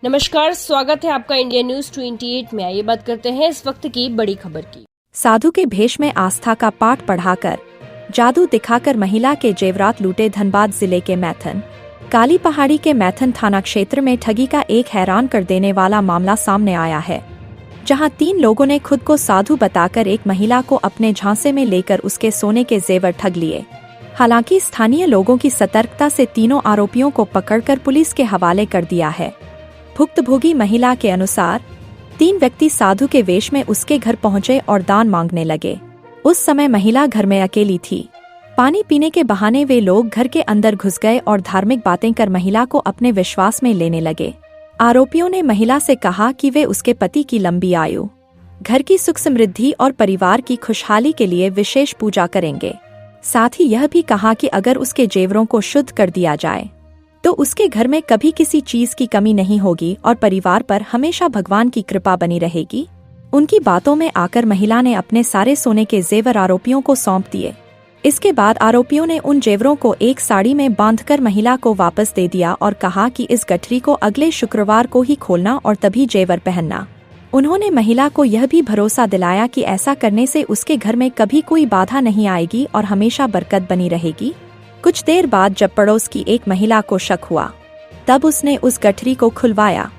नमस्कार, स्वागत है आपका इंडिया न्यूज 28 में। आइए बात करते हैं इस वक्त की बड़ी खबर की। साधु के भेष में आस्था का पाठ पढ़ाकर जादू दिखाकर महिला के जेवरात लूटे धनबाद जिले के मैथन काली पहाड़ी के मैथन थाना क्षेत्र में ठगी का एक हैरान कर देने वाला मामला सामने आया है, जहां 3 लोगों ने खुद को साधु बताकर एक महिला को अपने झांसे में लेकर उसके सोने के जेवर ठग लिए। हालांकि स्थानीय लोगों की सतर्कता से तीनों आरोपियों को पकड़कर पुलिस के हवाले कर दिया है। भुक्तभोगी महिला के अनुसार 3 व्यक्ति साधु के वेश में उसके घर पहुंचे और दान मांगने लगे। उस समय महिला घर में अकेली थी। पानी पीने के बहाने वे लोग घर के अंदर घुस गए और धार्मिक बातें कर महिला को अपने विश्वास में लेने लगे। आरोपियों ने महिला से कहा कि वे उसके पति की लंबी आयु, घर की सुख समृद्धि और परिवार की खुशहाली के लिए विशेष पूजा करेंगे। साथ ही यह भी कहा कि अगर उसके जेवरों को शुद्ध कर दिया जाए तो उसके घर में कभी किसी चीज की कमी नहीं होगी और परिवार पर हमेशा भगवान की कृपा बनी रहेगी। उनकी बातों में आकर महिला ने अपने सारे सोने के जेवर आरोपियों को सौंप दिए। इसके बाद आरोपियों ने उन जेवरों को एक साड़ी में बांधकर महिला को वापस दे दिया और कहा कि इस गठरी को अगले शुक्रवार को ही खोलना और तभी जेवर पहनना। उन्होंने महिला को यह भी भरोसा दिलाया कि ऐसा करने से उसके घर में कभी कोई बाधा नहीं आएगी और हमेशा बरकत बनी रहेगी। कुछ देर बाद जब पड़ोस की एक महिला को शक हुआ, तब उसने उस गठरी को खुलवाया।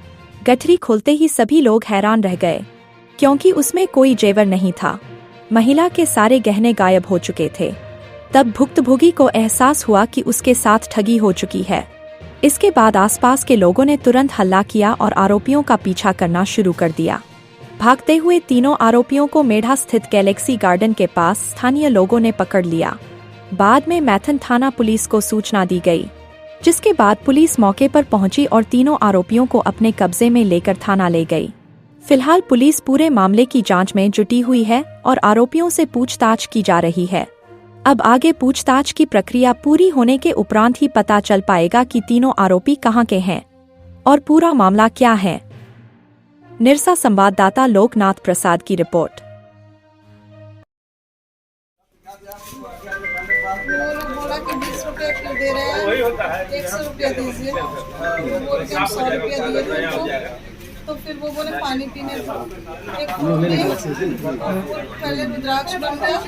गठरी खोलते ही सभी लोग हैरान रह गए, क्योंकि उसमें कोई जेवर नहीं था। महिला के सारे गहने गायब हो चुके थे। तब भुक्तभोगी को एहसास हुआ कि उसके साथ ठगी हो चुकी है। इसके बाद आसपास के लोगों ने तुरंत हल्ला किया और आरोपियों का पीछा करना शुरू कर दिया। भागते हुए तीनों आरोपियों को मेढ़ा स्थित गैलेक्सी गार्डन के पास स्थानीय लोगों ने पकड़ लिया। बाद में मैथन थाना पुलिस को सूचना दी गई, जिसके बाद पुलिस मौके पर पहुंची और तीनों आरोपियों को अपने कब्जे में लेकर थाना ले गई। फिलहाल पुलिस पूरे मामले की जांच में जुटी हुई है और आरोपियों से पूछताछ की जा रही है। अब आगे पूछताछ की प्रक्रिया पूरी होने के उपरांत ही पता चल पाएगा कि तीनों आरोपी कहां के हैं और पूरा मामला क्या है। निरसा संवाददाता लोकनाथ प्रसाद की रिपोर्ट। बोला कि 20 रुपये क्यों दे रहे हैं, 100 रुपया दीजिए। वो बोल के हम 100 रुपया दिए थे उनको। तो फिर वो बोले पानी पीने दो। एक पहले रुद्राक्ष बन गया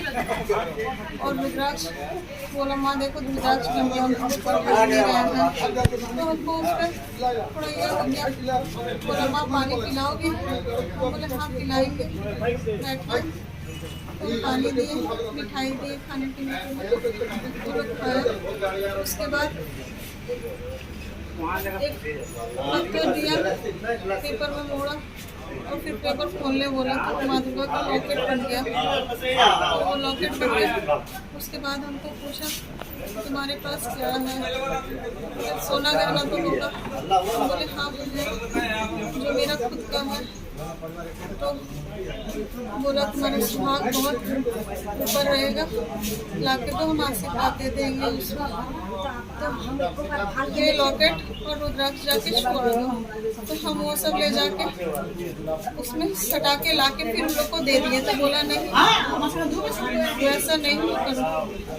और रुद्राक्ष बोला माँ देखो रुद्राक्ष बन गया, हम उस पर भेज नहीं रहे हैं। तो हमको उस पर थोड़ा ये हो गया, बोला माँ पानी पिलाओगी? बोले हाँ पिलाएंगे। बैठ के पानी दिए, मिठाई दिए खाने पीने के लिए, खाया। उसके बाद एक पत्थर दिया, पेपर में मोड़ा और फिर पेपर खोलने बोला तो माँ दुर्गा का लॉकेट बन गया। तो वो लॉकेट बन गया। उसके बाद हमको पूछा तुम्हारे पास क्या है, सोना गहना तो होगा? बोले हाँ बोले जो मेरा खुद का है। तो बोला तुम्हारा सुहाग बहुत ऊपर रहेगा, लाके तो हम आशीर्वाद दे देंगे उसको। तो ये लॉकेट और रुद्राक्ष जाके छोड़ दो। तो हम वो सब ले जाके उसमें सटा के लाके फिर उन लोग को दे दिए। तो बोला नहीं वैसा नहीं करो,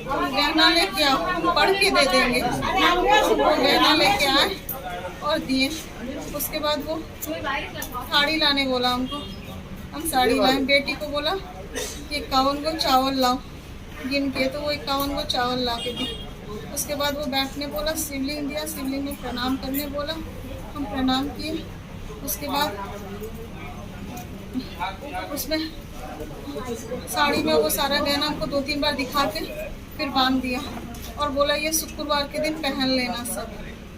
तुम गहना लेके आओ, हम पढ़ के दे देंगे। वो गहना लेके आए और दिए। उसके बाद वो साड़ी लाने बोला हमको, हम साड़ी लाए। बेटी को बोला कि 51 गो चावल लाओ गिन के, तो वो 51 गो चावल ला के दी। उसके बाद वो बैठने बोला, शिवलिंग दिया, शिवलिंग में प्रणाम करने बोला, हम प्रणाम किए। उसके बाद उसमें साड़ी में वो सारा गहना हमको 2-3 बार दिखा के फिर बांध दिया और बोला ये शुक्रवार के दिन पहन लेना सब,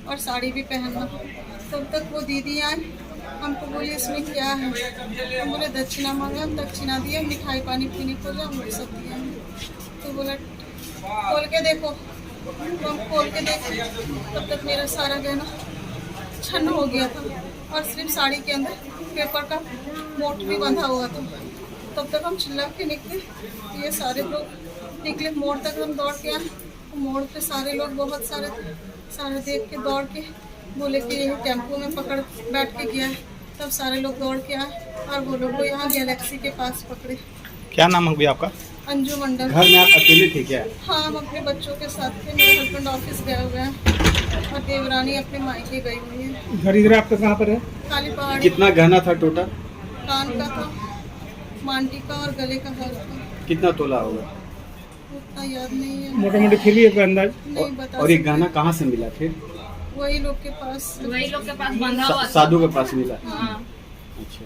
और साड़ी भी पहनना। तब तक वो दीदी आए, हमको बोली इसमें क्या है? हम बोले दक्षिणा मांगा, हम दक्षिणा दिए, मिठाई पानी पीने को जो हम सब दिया। तो बोला खोल के देखो। तो हम खोल के देखे, तब तक मेरा सारा गहना छन्न हो गया था और सिर्फ साड़ी के अंदर पेपर का मोट भी बंधा हुआ था। तब तक हम चिल्ला के निकले, ये सारे लोग निकले। मोड़ तक हम दौड़ के आए। मोड़ पे सारे लोग बहुत सारे देख के दौड़ के बोले कि यही टेम्पो में पकड़ बैठ के गया है। तब सारे लोग दौड़ के आए और वो लोग को यहाँ गैलेक्सी के पास पकड़े। क्या नाम है भैया आपका? अंजू मंडल। घर में आप अकेले थे क्या? हाँ, हम अपने बच्चों के साथ थे। मेरे हस्बैंड ऑफिस गए हुए हैं और देवरानी अपने मायके गई हुई है। घर इधर आपका कहाँ पर है? काली पहाड़ी। कितना गहना था टोटल? कान का था, मांटी का और गले का हार था। कितना तोला होगा? उतना याद नहीं है, मोटा मोटी फिर भी एक अंदाज। नहीं बता और ये सकते। गहना कहाँ से मिला फिर? वही लोग के पास। बंधा हुआ था। साधु के पास मिला? हाँ। अच्छा।